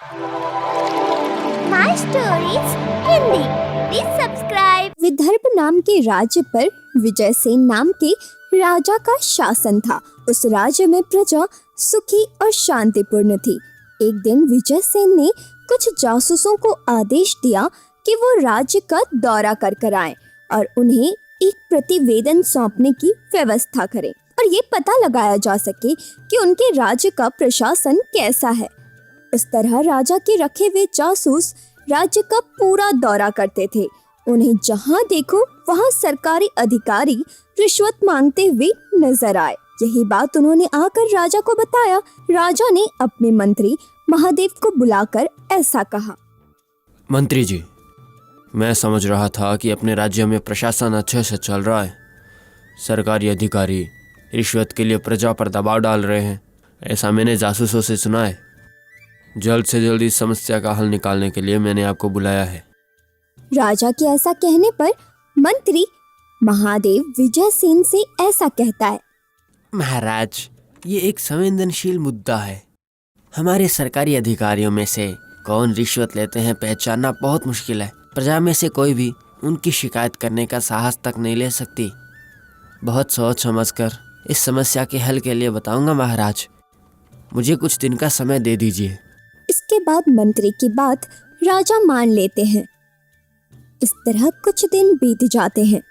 My stories Hindi, please subscribe. Vidarbha नाम के राज्य पर विजयसेन नाम के राजा का शासन था। उस राज्य में प्रजा सुखी और शांतिपूर्ण थी। एक दिन विजयसेन ने कुछ जासूसों को आदेश दिया कि वो राज्य का दौरा कर आएं और उन्हें एक प्रतिवेदन सौंपने की व्यवस्था करें और ये पता लगाया जा सके कि उनके राज्य का प्रशासन कैसा है। इस तरह राजा के रखे हुए जासूस राज्य का पूरा दौरा करते थे। उन्हें जहां देखो वहां सरकारी अधिकारी रिश्वत मांगते हुए नजर आए। यही बात उन्होंने आकर राजा को बताया। राजा ने अपने मंत्री महादेव को बुलाकर ऐसा कहा। मंत्री जी, मैं समझ रहा था कि अपने राज्य में प्रशासन अच्छे से चल रहा है। सरकारी अधिकारी रिश्वत के लिए प्रजा पर दबाव डाल रहे हैं, ऐसा मैंने जासूसों से सुना है। जल्द से जल्द इस समस्या का हल निकालने के लिए मैंने आपको बुलाया है। राजा के ऐसा कहने पर मंत्री महादेव विजयसेन से ऐसा कहता है। महाराज, ये एक संवेदनशील मुद्दा है। हमारे सरकारी अधिकारियों में से कौन रिश्वत लेते हैं पहचानना बहुत मुश्किल है। प्रजा में से कोई भी उनकी शिकायत करने का साहस तक नहीं ले सकती। बहुत सोच समझकर इस समस्या के हल के लिए बताऊंगा महाराज। मुझे कुछ दिन का समय दे दीजिए। इसके बाद मंत्री की बात राजा मान लेते हैं। इस तरह कुछ दिन बीत जाते हैं।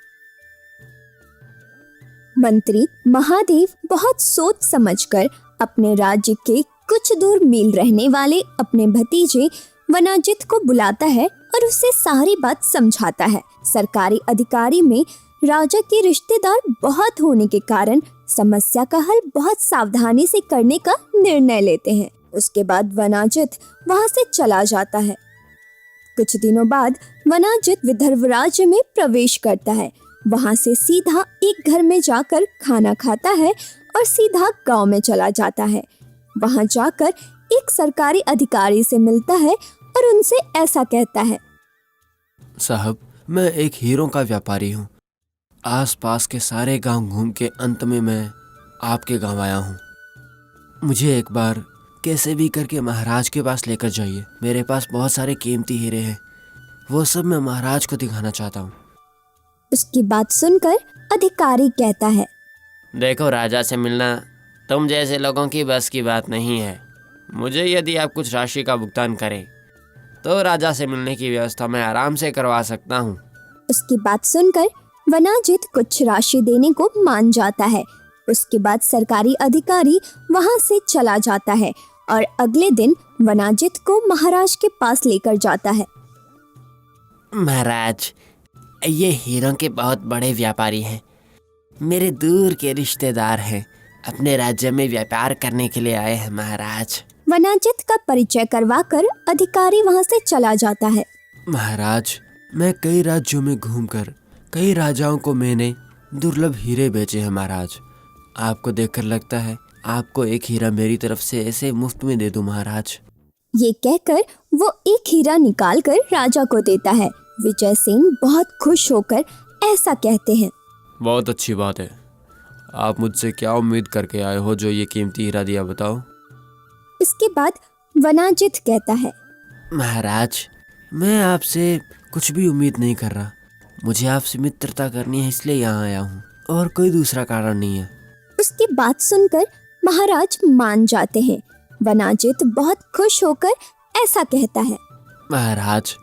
मंत्री महादेव बहुत सोच समझकर अपने राज्य के कुछ दूर मील रहने वाले अपने भतीजे वनाजित को बुलाता है और उसे सारी बात समझाता है। सरकारी अधिकारी में राजा के रिश्तेदार बहुत होने के कारण समस्या का हल बहुत सावधानी से करने का निर्णय लेते हैं। उसके बाद वनाजित वहां से चला जाता है। कुछ दिनों बाद वनाजित विदर्भ राज्य में प्रवेश करता है। वहां से सीधा एक घर में जाकर खाना खाता है और सीधा गांव में चला जाता है। वहां जाकर एक सरकारी अधिकारी से मिलता है और उनसे ऐसा कहता है। साहब, मैं एक हीरों का व्यापारी हूँ। आसपास के सारे गांव घूम के अंत में मैं आपके गांव आया हूँ। मुझे एक बार कैसे भी करके महाराज के पास लेकर जाइए। मेरे पास बहुत सारे कीमती हीरे हैं, वो सब मैं महाराज को दिखाना चाहता हूँ। उसकी बात सुनकर अधिकारी कहता है। देखो, राजा से मिलना तुम जैसे लोगों की बस की बात नहीं है। मुझे यदि आप कुछ राशि का भुगतान करें तो राजा से मिलने की व्यवस्था मैं आराम से करवा सकता हूँ। उसकी बात सुनकर वनाजित कुछ राशि देने को मान जाता है। उसके बाद सरकारी अधिकारी वहां से चला जाता है और अगले दिन वनाजित को महाराज के पास लेकर जाता है। महाराज, ये हीरों के बहुत बड़े व्यापारी हैं। मेरे दूर के रिश्तेदार हैं। अपने राज्य में व्यापार करने के लिए आए हैं महाराज। वनाजित का परिचय करवाकर अधिकारी वहां से चला जाता है। महाराज, मैं कई राज्यों में घूमकर कई राजाओं को मैंने दुर्लभ हीरे बेचे हैं महाराज। आपको देखकर लगता है आपको एक हीरा मेरी तरफ से ऐसे मुफ्त में दे दूं महाराज। ये कहकर वो एक हीरा निकालकर राजा को देता है। विजयसेन बहुत खुश होकर ऐसा कहते हैं। बहुत अच्छी बात है। आप मुझसे क्या उम्मीद करके आए हो जो ये कीमती हीरा दिया, बताओ। इसके बाद वनाजित कहता है। महाराज, मैं आपसे कुछ भी उम्मीद नहीं कर रहा। मुझे आपसे मित्रता करनी है, इसलिए यहाँ आया हूँ, और कोई दूसरा कारण नहीं है। उसकी बात सुनकर महाराज मान जाते हैं। वनाजित बहुत खुश होकर ऐसा कहता है। महाराज,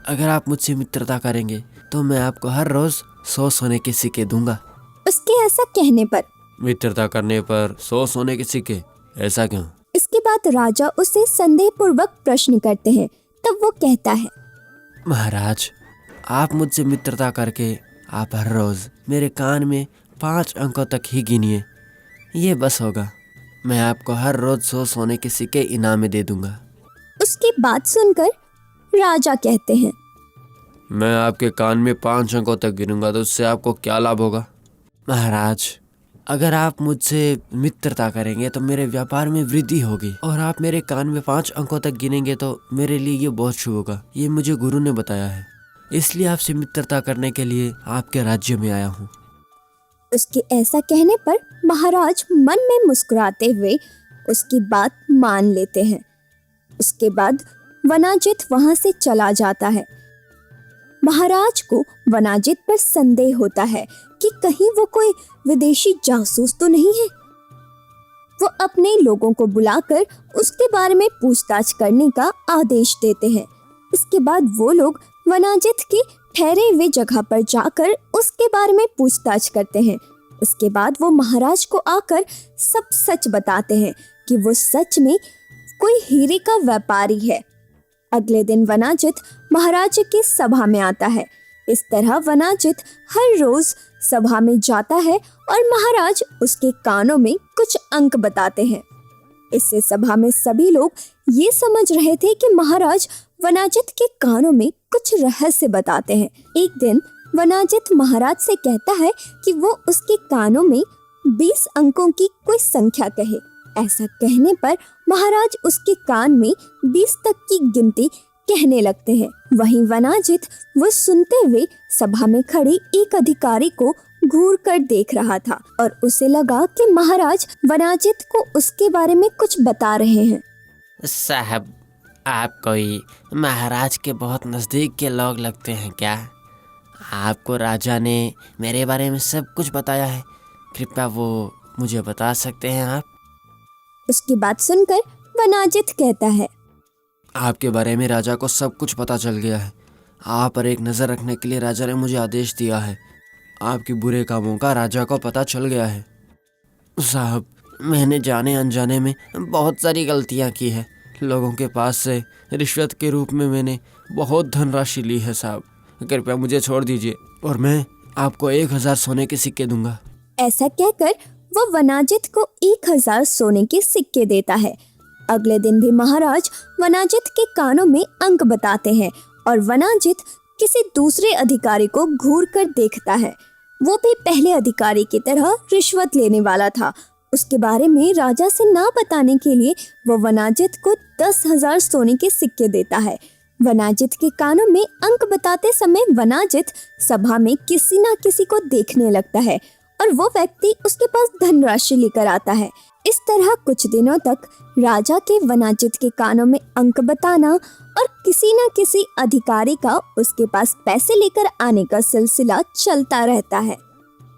अगर आप मुझसे मित्रता करेंगे तो मैं आपको हर रोज 100 सोने के सिक्के दूंगा। उसके ऐसा कहने पर मित्रता करने पर 100 सोने के सिक्के, ऐसा क्यों? इसके बाद राजा उसे संदेहपूर्वक प्रश्न करते हैं। तब वो कहता है। महाराज, आप मुझसे मित्रता करके आप हर रोज मेरे कान में 5 अंकों तक ही गिनिए, ये बस होगा। मैं आपको हर रोज 100 सोने के सिक्के इनाम में दे दूंगा। उसकी बात सुनकर राजा कहते हैं। मैं आपके कान में 5 अंकों तक गिनूंगा तो उससे आपको क्या लाभ होगा? महाराज, अगर आप मुझसे मित्रता करेंगे तो मेरे व्यापार में वृद्धि होगी, और आप मेरे कान में 5 अंकों तक गिनेंगे तो मेरे लिए ये बहुत शुभ होगा। ये मुझे गुरु ने बताया है, इसलिए आपसे मित्रता करने के लिए आपके राज्य में आया हूँ। उसके ऐसा कहने पर महाराज मन में मुस्कुराते हुए उसकी बात मान लेते हैं। उसके बाद वनाजित वहां से चला जाता है। महाराज को वनाजित पर संदेह होता है कि कहीं वो कोई विदेशी जासूस तो नहीं है। वो अपने लोगों को बुलाकर उसके बारे में पूछताछ करने का आदेश देते हैं। इसके बाद वो लोग वनाजित की ठहरे हुए जगह पर जाकर उसके बारे में पूछताछ करते हैं। इसके बाद वो महाराज को आकर सब सच बताते हैं कि वो सच में कोई हीरे का व्यापारी है। अगले दिन वनाजित महाराज की सभा में आता है। इस तरह वनाजित हर रोज सभा में जाता है और महाराज उसके कानों में कुछ अंक बताते हैं। इससे सभा में सभी लोग ये समझ रहे थे कि महाराज वनाजित के कानों में कुछ रहस्य बताते हैं। एक दिन वनाजित महाराज से कहता है कि वो उसके कानों में 20 अंकों की कोई संख्या कहे। ऐसा कहने पर महाराज उसके कान में 20 तक की गिनती कहने लगते हैं। वहीं वनाजित वो सुनते हुए सभा में खड़े एक अधिकारी को घूर कर देख रहा था और उसे लगा कि महाराज वनाजित को उसके बारे में कुछ बता रहे हैं। साहब, आप कोई महाराज के बहुत नज़दीक के लोग लगते हैं क्या? आपको राजा ने मेरे बारे में सब कुछ बताया है, कृपया वो मुझे बता सकते हैं आप? उसकी बात सुनकर वनाजित कहता है, आपके बारे में राजा को सब कुछ पता चल गया है। आप पर एक नज़र रखने के लिए राजा ने मुझे आदेश दिया है। आपके बुरे कामों का राजा को पता चल गया है। साहब, मैंने जाने अनजाने में बहुत सारी गलतियां की है। लोगों के पास से रिश्वत के रूप में मैंने बहुत धनराशि ली है। साहब, कृपया मुझे छोड़ दीजिए और मैं आपको 1000 सोने के सिक्के दूंगा। ऐसा कहकर वो वनाजित को 1000 सोने के सिक्के देता है। अगले दिन भी महाराज वनाजित के कानों में अंक बताते हैं और वनाजित किसी दूसरे अधिकारी को घूर कर देखता है। वो भी पहले अधिकारी की तरह रिश्वत लेने वाला था। उसके बारे में राजा से ना बताने के लिए वो वनाजित को 10,000 सोने के सिक्के देता है। वनाजित के कानों में अंक बताते समय वनाजित सभा में किसी ना किसी को देखने लगता है और वो व्यक्ति उसके पास धनराशि लेकर आता है। इस तरह कुछ दिनों तक राजा के वनाजित के कानों में अंक बताना और किसी न किसी अधिकारी का उसके पास पैसे लेकर आने का सिलसिला चलता रहता है।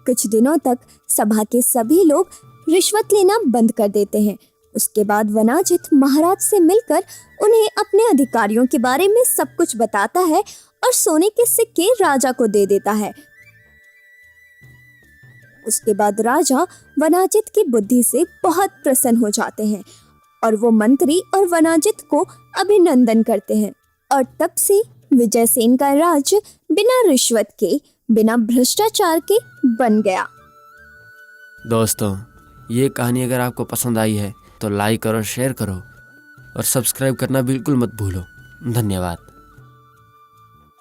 कुछ दिनों तक सभा के सभी लोग रिश्वत लेना बंद कर देते हैं। उसके बाद वनाजित महाराज से मिलकर उन्हें अपने अधिकारियों के बारे में सब कुछ बताता है और सोने के सिक्के राजा को दे देता है। उसके बाद राजा वनाजित की बुद्धि से बहुत प्रसन्न हो जाते हैं और वो मंत्री और वनाजित को अभिनंदन करते हैं। और तब से विजयसेन का राज बिना रिश्वत के, बिना भ्रष्टाचार के बन गया। दोस्तों, ये कहानी अगर आपको पसंद आई है तो लाइक करो, शेयर करो और सब्सक्राइब करना बिल्कुल मत भूलो। धन्यवाद।